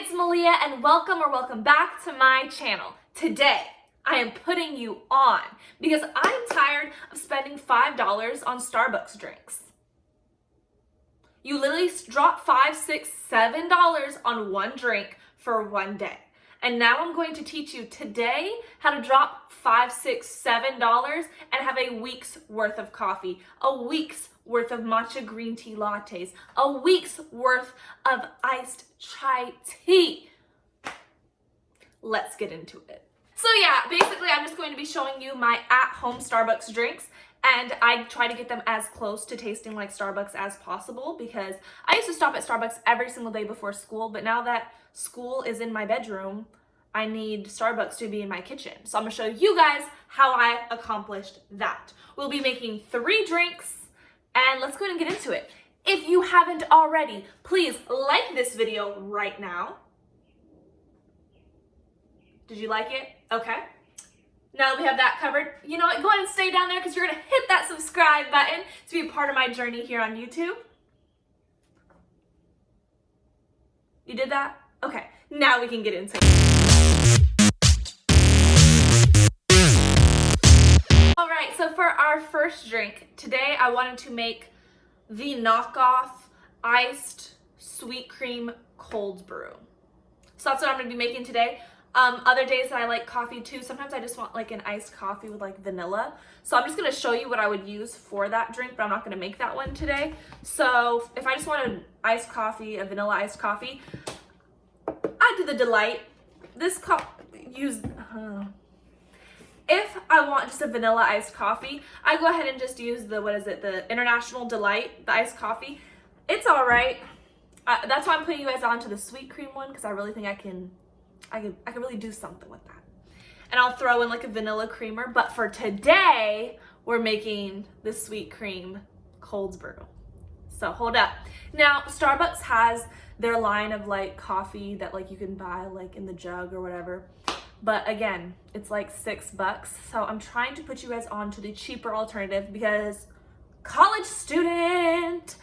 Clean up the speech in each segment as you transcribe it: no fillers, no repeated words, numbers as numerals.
it's Malia and welcome back to my channel. Today, I am putting you on because I'm tired of spending $5 on Starbucks drinks. You literally drop $5, $6, $7 on one drink for one day. And now I'm going to teach you today how to drop $5, $6, $7 and have a week's worth of coffee, a week's worth of matcha green tea lattes, a week's worth of iced chai tea. Let's get into it. So yeah, basically I'm just going to be showing you my at-home Starbucks drinks, and I try to get them as close to tasting like Starbucks as possible because I used to stop at Starbucks every single day before school, but now that school is in my bedroom, I need Starbucks to be in my kitchen. So I'm gonna show you guys how I accomplished that. We'll be making 3 drinks, and let's go ahead and get into it. If you haven't already, please like this video right now. Did you like it? Okay. Now that we have that covered, you know what? Go ahead and stay down there because you're gonna hit that subscribe button to be a part of my journey here on YouTube. You did that? Okay, now we can get into it. All right, so for our first drink, today I wanted to make the knockoff iced sweet cream cold brew. So that's what I'm gonna be making today. Other days that I like coffee too, sometimes I just want like an iced coffee with like vanilla. So I'm just gonna show you what I would use for that drink, but I'm not gonna make that one today. So if I just want an iced coffee, a vanilla iced coffee, I do the Delight. If I want just a vanilla iced coffee, I go ahead and just use the International Delight, the iced coffee. It's all right. That's why I'm putting you guys on to the sweet cream one, because I really think I can really do something with that. And I'll throw in like a vanilla creamer, but for today, we're making the sweet cream cold brew. So hold up. Now, Starbucks has their line of like coffee that like you can buy like in the jug or whatever. But again, it's like $6. So I'm trying to put you guys on to the cheaper alternative because college student.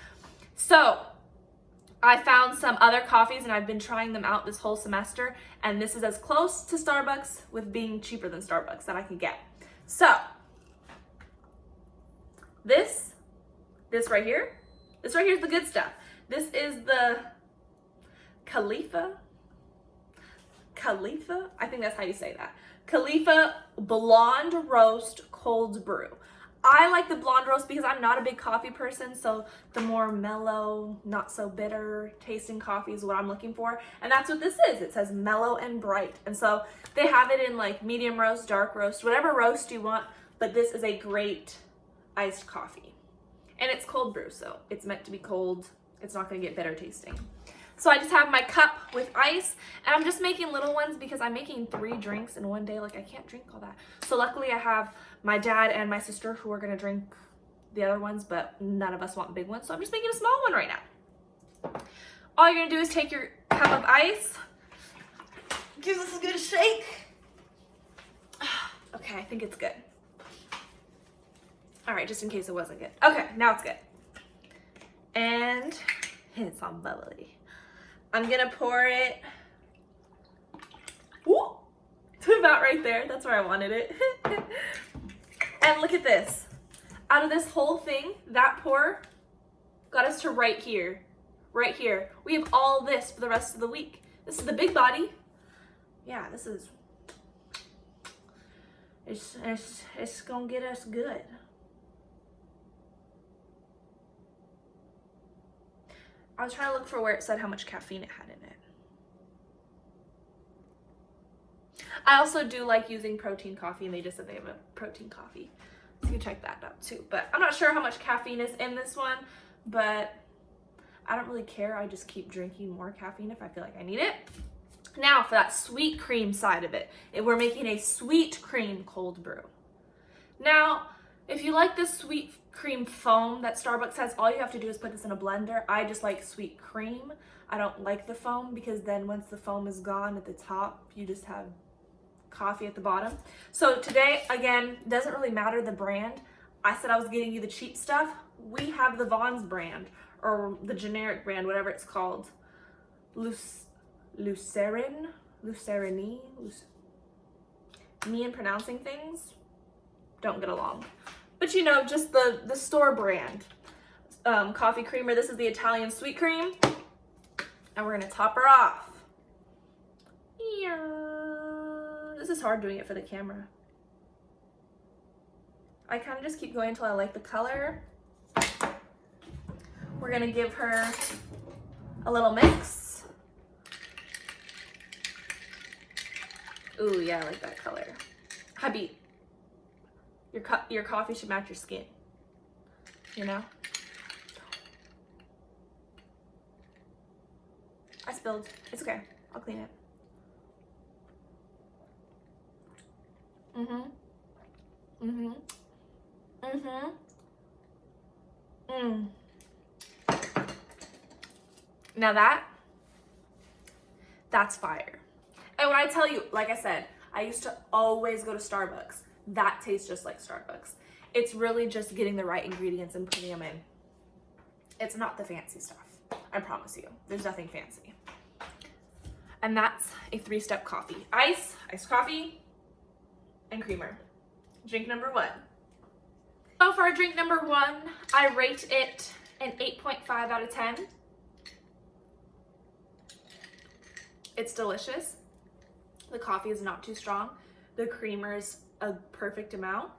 So I found some other coffees and I've been trying them out this whole semester, and this is as close to Starbucks with being cheaper than Starbucks that I can get. So this right here is the good stuff. This is the Khalifa, I think that's how you say that. Khalifa Blonde Roast Cold Brew. I like the blonde roast because I'm not a big coffee person, so the more mellow, not so bitter tasting coffee is what I'm looking for. And that's what this is. It says mellow and bright. And so they have it in like medium roast, dark roast, whatever roast you want, but this is a great iced coffee. And it's cold brew, so it's meant to be cold. It's not gonna get bitter tasting. So I just have my cup with ice, and I'm just making little ones because I'm making 3 drinks in one day. Like I can't drink all that. So luckily I have my dad and my sister who are gonna drink the other ones, but none of us want big ones. So I'm just making a small one right now. All you're gonna do is take your cup of ice, give this a good shake. Okay, I think it's good. All right, just in case it wasn't good. Okay, now it's good. And it's all bubbly. I'm gonna pour it to about right there. That's where I wanted it. And look at this. Out of this whole thing, that pour got us to right here. Right here. We have all this for the rest of the week. This is the big body. Yeah, this is, it's gonna get us good. I was trying to look for where it said how much caffeine it had in it. I also do like using protein coffee, and they just said they have a protein coffee. So you can check that out too. But I'm not sure how much caffeine is in this one, but I don't really care. I just keep drinking more caffeine if I feel like I need it. Now for that sweet cream side of it, we're making a sweet cream cold brew. Now, if you like this sweet cream foam that Starbucks has, all you have to do is put this in a blender. I just like sweet cream. I don't like the foam because then once the foam is gone at the top, you just have coffee at the bottom. So today, again, doesn't really matter the brand. I said I was getting you the cheap stuff. We have the Vaughn's brand or the generic brand, whatever it's called. Lucerne. Me and pronouncing things don't get along. But you know, just the store brand coffee creamer. This is the Italian sweet cream. And we're gonna top her off. This is hard doing it for the camera. I kind of just keep going until I like the color. We're gonna give her a little mix. Ooh, yeah, I like that color. Hubby, your coffee should match your skin, you know? I spilled. It's okay. I'll clean it. Now that's fire. And when I tell you, like I said, I used to always go to Starbucks. That tastes just like Starbucks. It's really just getting the right ingredients and putting them in. It's not the fancy stuff. I promise you. There's nothing fancy. And that's a 3-step coffee. Ice, iced coffee, and creamer. Drink number 1. So for drink number 1, I rate it an 8.5 out of 10. It's delicious. The coffee is not too strong. The creamer is a perfect amount.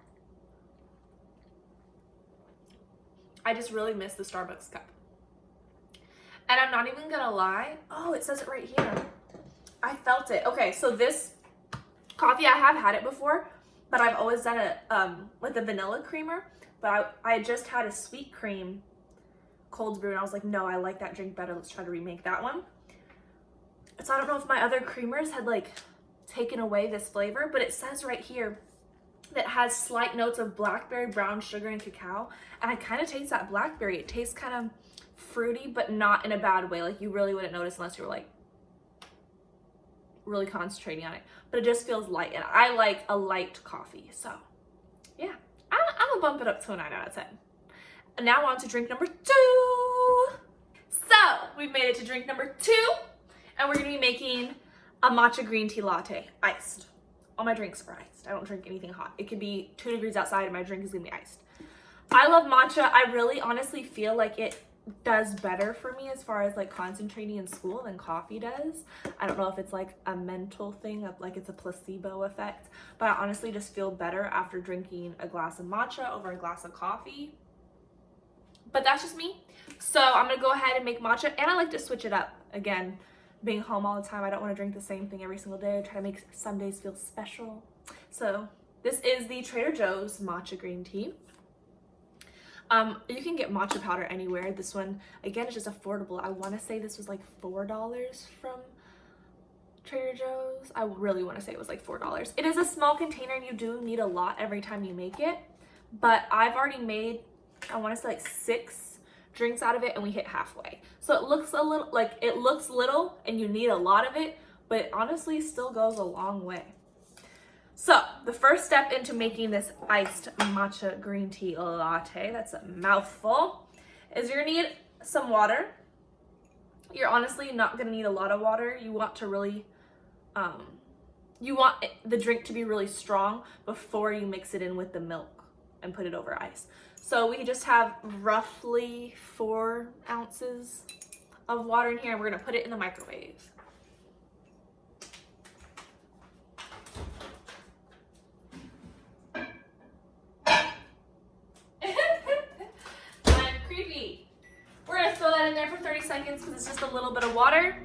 I just really miss the Starbucks cup. And I'm not even gonna lie. Oh, it says it right here. I felt it. Okay, so this coffee, I have had it before, but I've always done it with a vanilla creamer. But I just had a sweet cream cold brew, and I was like, no, I like that drink better. Let's try to remake that one. So I don't know if my other creamers had like taken away this flavor, but it says right here that it has slight notes of blackberry, brown sugar, and cacao. And I kind of taste that blackberry. It tastes kind of fruity, but not in a bad way. Like you really wouldn't notice unless you were like really concentrating on it. But it just feels light, and I like a light coffee. So yeah, I'm gonna bump it up to a 9 out of 10. And now on to drink number 2. So we've made it to drink number 2. And we're gonna be making a matcha green tea latte, iced. All my drinks are iced. I don't drink anything hot. It could be 2 degrees outside and my drink is gonna be iced. I love matcha. I really honestly feel like it does better for me as far as like concentrating in school than coffee does. I don't know if it's like a mental thing, of like it's a placebo effect, but I honestly just feel better after drinking a glass of matcha over a glass of coffee. But that's just me. So I'm gonna go ahead and make matcha, and I like to switch it up. Again, being home all the time, I don't want to drink the same thing every single day. I try to make some days feel special. So this is the Trader Joe's matcha green tea. You can get matcha powder anywhere. This one, again, is just affordable. I want to say this was like $4 from Trader Joe's. I really want to say it was like $4. It is a small container, and you do need a lot every time you make it. But I've already made, I want to say like 6 drinks out of it, and we hit halfway. So it looks a little like, it looks little and you need a lot of it, but it honestly still goes a long way. So the first step into making this iced matcha green tea latte, that's a mouthful, is you're gonna need some water. You're honestly not gonna need a lot of water. You want to really, you want the drink to be really strong before you mix it in with the milk and put it over ice. So we just have roughly 4 ounces of water in here, and we're gonna put it in the microwave. I'm creepy. We're gonna throw that in there for 30 seconds because it's just a little bit of water.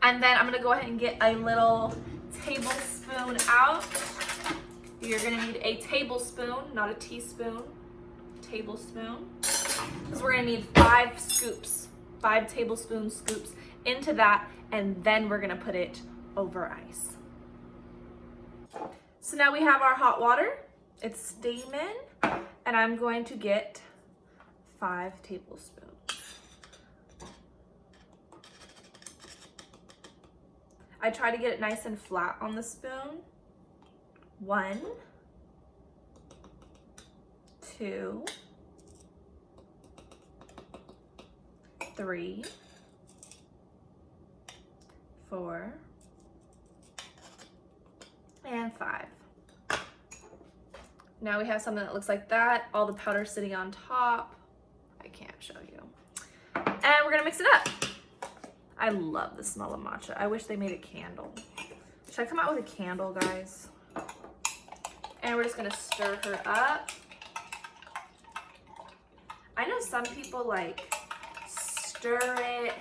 And then I'm gonna go ahead and get a little tablespoon out. You're gonna need a tablespoon, not a teaspoon. Tablespoon, because we're gonna need 5 scoops, 5 tablespoon scoops into that, and then we're gonna put it over ice. So now we have our hot water. It's steaming, and I'm going to get 5 tablespoons. I try to get it nice and flat on the spoon. 1, 2, 3, 4, and 5. Now we have something that looks like that. All the powder sitting on top. I can't show you. And we're gonna mix it up. I love the smell of matcha. I wish they made a candle. Should I come out with a candle, guys? And we're just gonna stir her up. I know some people like stir it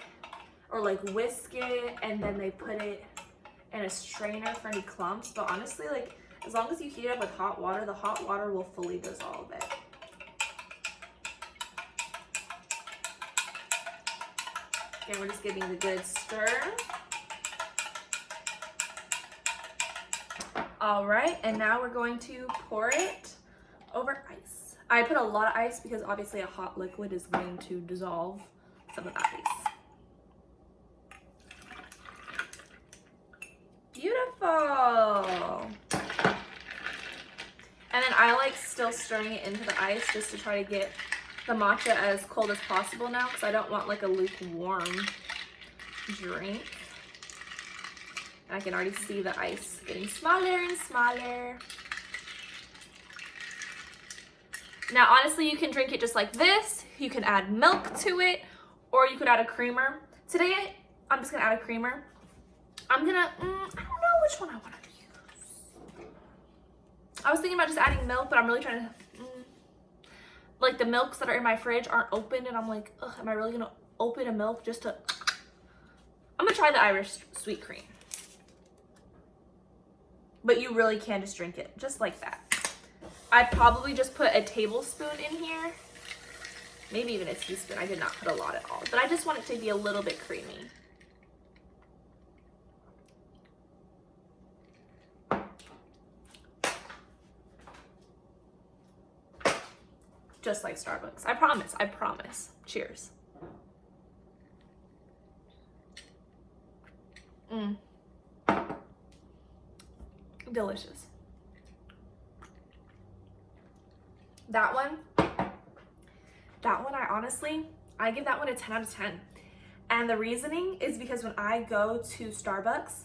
or like whisk it and then they put it in a strainer for any clumps, but honestly, like as long as you heat it up with hot water, the hot water will fully dissolve it. Okay, we're just giving it a good stir. All right, and now we're going to pour it over ice. I put a lot of ice because obviously a hot liquid is going to dissolve some of that ice. Beautiful. And then I like still stirring it into the ice just to try to get the matcha as cold as possible now because I don't want like a lukewarm drink. And I can already see the ice getting smaller and smaller. Now honestly, you can drink it just like this. You can add milk to it or you could add a creamer. Today, I'm just gonna add a creamer. I don't know which one I want to use. I was thinking about just adding milk, but I'm really trying to, like the milks that are in my fridge aren't open and I'm like, ugh, am I really gonna open a milk just to, I'm gonna try the Irish sweet cream. But you really can just drink it, just like that. I probably just put a tablespoon in here, maybe even a teaspoon. I did not put a lot at all, but I just want it to be a little bit creamy. Just like Starbucks. I promise, I promise. Cheers. Delicious. That one I give that one a 10 out of 10. And the reasoning is because when I go to Starbucks,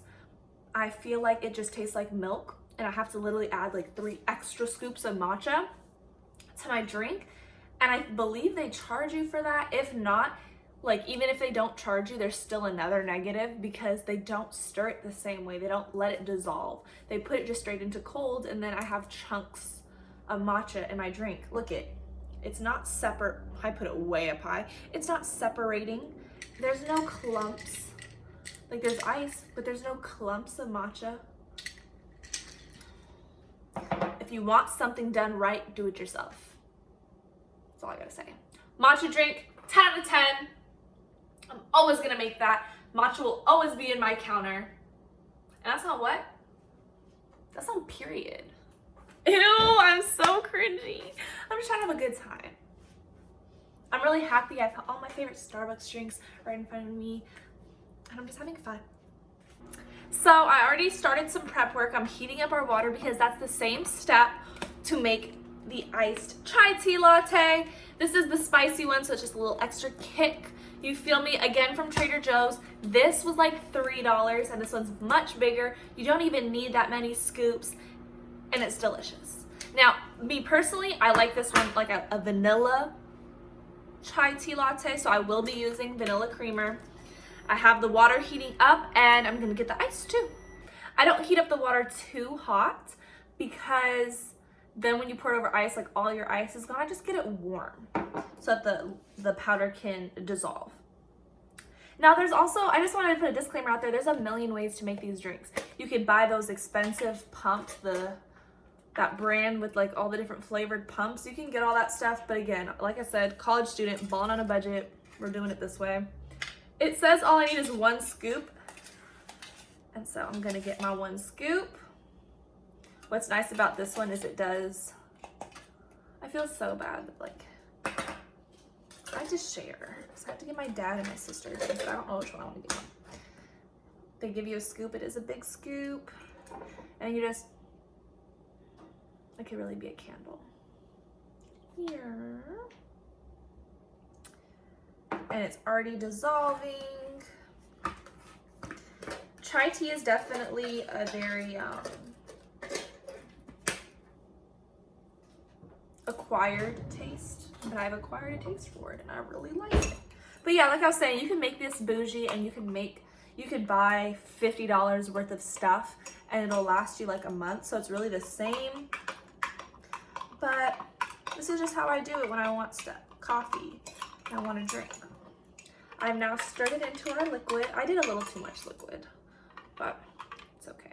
I feel like it just tastes like milk and I have to literally add like 3 extra scoops of matcha to my drink. And I believe they charge you for that. If not, like even if they don't charge you, there's still another negative because they don't stir it the same way. They don't let it dissolve. They put it just straight into cold and then I have chunks of matcha in my drink. Look it's not separate. I put it way up high. It's not separating. There's no clumps. Like there's ice, but there's no clumps of matcha. If you want something done right, do it yourself. That's all I gotta say. Matcha drink, 10 out of 10. I'm always gonna make that. Matcha will always be in my counter. And that's not what? That's not period. Ew, I'm so cringy. I'm just trying to have a good time. I'm really happy I've got all my favorite Starbucks drinks right in front of me. And I'm just having fun. So I already started some prep work. I'm heating up our water because that's the same step to make the iced chai tea latte. This is the spicy one, so it's just a little extra kick. You feel me? Again, from Trader Joe's. This was like $3 and this one's much bigger. You don't even need that many scoops and it's delicious. Now, me personally, I like this one like a vanilla chai tea latte, so I will be using vanilla creamer. I have the water heating up and I'm gonna get the ice too. I don't heat up the water too hot because then when you pour it over ice, like all your ice is gone. I just get it warm so that the powder can dissolve. Now there's also, I just wanted to put a disclaimer out there, there's a million ways to make these drinks. You could buy those expensive pumps, that brand with like all the different flavored pumps. You can get all that stuff, but again, like I said, college student, balling on a budget, we're doing it this way. It says all I need is 1 scoop. And so I'm gonna get my 1 scoop. What's nice about this one is it does, I feel so bad, but like, I have to share. So I have to give my dad and my sister a drink, but I don't know which one I want to give them. They give you a scoop, it is a big scoop. And you just, it could really be a candle. Here. And it's already dissolving. Chai tea is definitely a very acquired taste, but I've acquired a taste for it and I really like it. But yeah, like I was saying, you can make this bougie and you could buy $50 worth of stuff and it'll last you like a month. So it's really the same, but this is just how I do it when I want coffee and I want to drink. I've now stirred it into our liquid. I did a little too much liquid, but it's okay.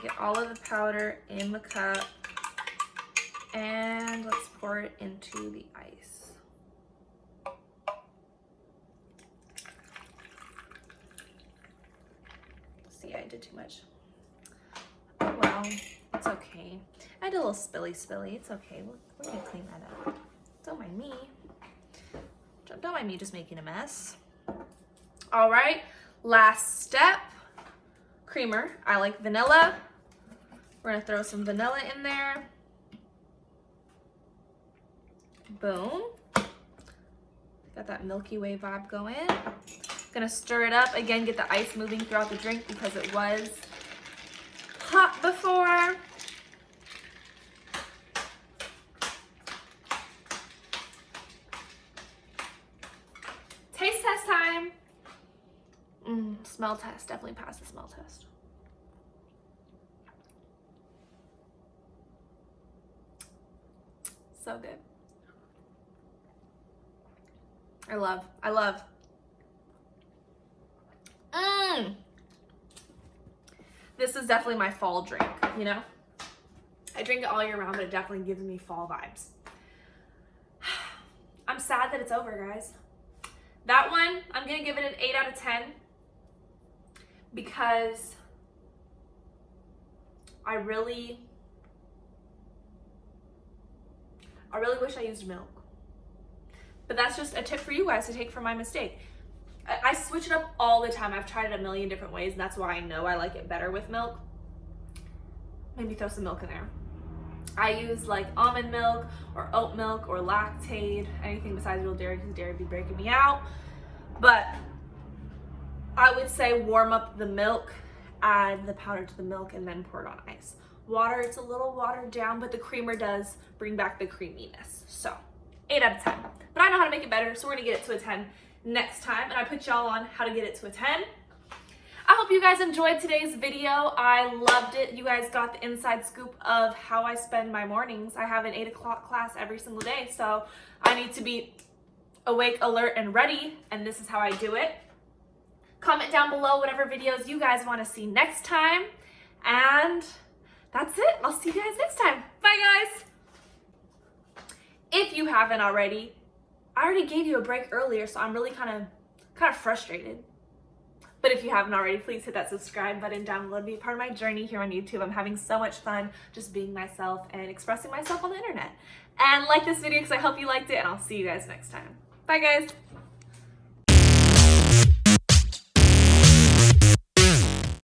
Get all of the powder in the cup and let's pour it into the ice. See, I did too much. Oh well, it's okay. I did a little spilly. It's okay. We're gonna clean that up. Don't mind me. Don't mind me just making a mess. All right, last step, creamer. I like vanilla. We're gonna throw some vanilla in there. Boom. Got that Milky Way vibe going. Gonna stir it up. Again, get the ice moving throughout the drink because it was hot before. Taste test time. Smell test. Definitely pass the smell test. So good. I love. This is definitely my fall drink, you know? I drink it all year round, but it definitely gives me fall vibes. I'm sad that it's over, guys. That one, I'm gonna give it an 8 out of 10 because I really wish I used milk. But that's just a tip for you guys to take from my mistake. I switch it up all the time. I've tried it a million different ways, and that's why I know I like it better with milk. Maybe throw some milk in there. I use like almond milk or oat milk or lactate, anything besides real dairy because dairy be breaking me out. But I would say warm up the milk, add the powder to the milk, and then pour it on ice. Water, it's a little watered down, but the creamer does bring back the creaminess. So 8 out of 10. But I know how to make it better, so we're gonna get it to a 10 next time, and I put y'all on how to get it to a 10. I hope you guys enjoyed today's video. I loved it. You guys got the inside scoop of how I spend my mornings. I have an 8 o'clock class every single day, so I need to be awake, alert, and ready, and this is how I do it. Comment down below whatever videos you guys want to see next time, and that's it. I'll see you guys next time. Bye, guys. If you haven't already, I already gave you a break earlier, so I'm really kind of frustrated. But if you haven't already, please hit that subscribe button down below to be a part of my journey here on YouTube. I'm having so much fun just being myself and expressing myself on the internet. And like this video because I hope you liked it, and I'll see you guys next time. Bye, guys.